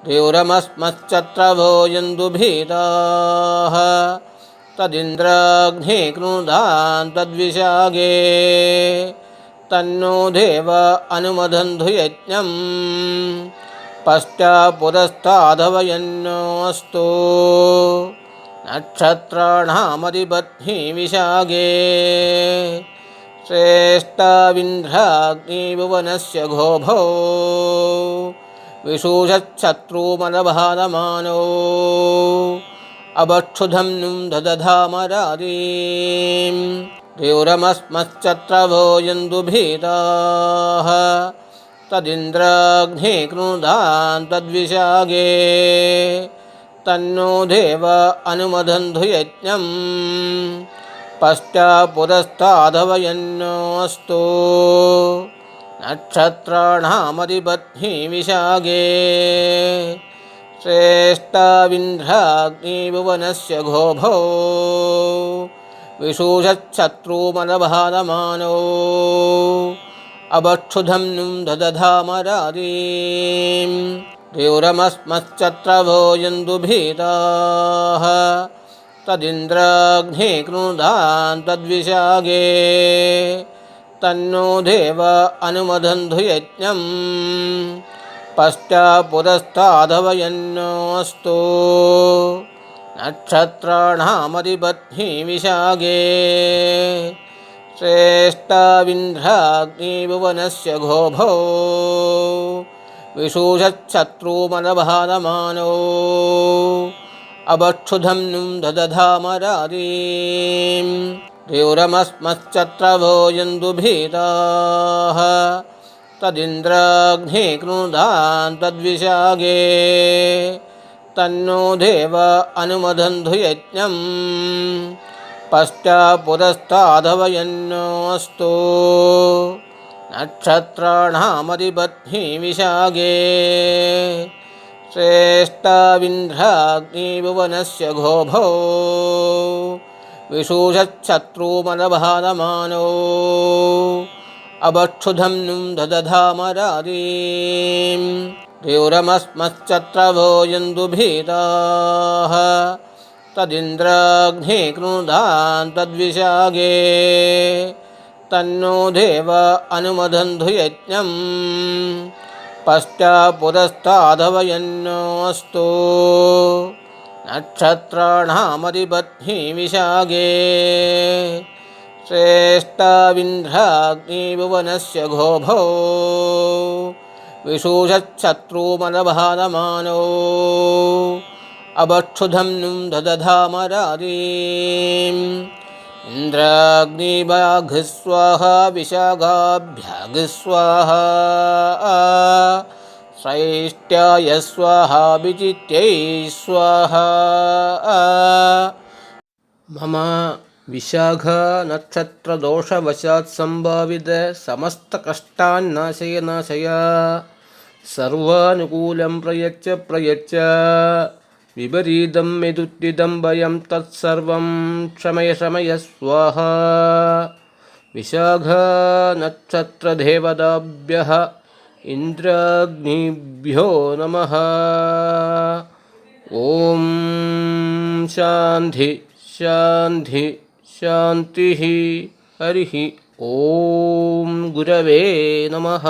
द्युरमस्मच्चत्र भोजन्तु भीताः तदिन्द्राग्निकृधान् तद्विशागे तन्नो देव अनुमदन्तु यज्ञं पश्चापुरस्तादवयन्नोऽस्तु नक्षत्राणामधिपत्नी विशागे श्रेष्ठाविन्द्राग्निभुवनस्य घोभो विशूषच्छत्रुमलभारमानो अभक्षुधं नुं ददधामरारीं द्युरमस्मच्चत्र भोजन्तु भीताः तदिन्द्राग्निकृधान् तद्विशागे तन्नो देव अनुमदन्तु यज्ञं पश्चापुरस्तादवयन्नोऽस्तु नक्षत्राणामधिपत्नी विशागे श्रेष्ठाविन्द्राग्निभुवनस्य घोभो विशूषच्छत्रुमलभारमानो अभक्षुधं नुं ददधामरारीं द्युरमस्मच्चत्र भोजन्तु भीताः तदिन्द्राग्निकृधान् तद्विशागे तन्नो देव अनुमदन्तु यज्ञं पश्चापुरस्तादवयन्नोऽस्तु नक्षत्राणामधिपत्नी विशागे श्रेष्ठाविन्द्राग्निभुवनस्य घोभो विशूषच्छत्रुमलभारमानो अभक्षुधं नुं ददधामरारीं द्युरमस्मच्चत्र भोजन्तु भीताः तदिन्द्राग्निकृधान् तद्विशागे तन्नो देव अनुमदन्तु यज्ञं पश्चापुरस्तादवयन्नोऽस्तु नक्षत्राणामधिपत्नी विशागे श्रेष्ठाविन्द्राग्निभुवनस्य घोभो विशूषच्छत्रुमलभारमानो अभक्षुधं नुं ददधामरारीं द्युरमस्मच्चत्र भोजन्तु भीताः तदिन्द्राग्निकृधान् तद्विशागे तन्नो देव अनुमदन्तु यज्ञं पश्चापुरस्तादवयन्नोऽस्तु नक्षत्राणामधिपत्नी विशागे श्रेष्ठाविन्द्राग्निभुवनस्य घोभो विशूषच्छत्रुमलभारमानो अभक्षुधं नुं ददधामरारीं इन्द्राग्निवाघस्वाहा विशाखाभ्याघस्वाहा श्रैष्ठ्याय स्वाहा विजित्यै स्वाहा मम विशाख नक्षत्रदोषवशात् संभावित समस्तकष्टान् नाशय नाशय सर्वानुकूलं प्रयच्छ विपरीतं विदुत्थितं भयं तत्सर्वं क्षमय शमय स्वाहा विशाख नक्षत्रदेवताभ्यः इंद्राग्निभ्यो नमः। ओम शांति शांति शांतिः। हरिः ओम गुरवे नमः।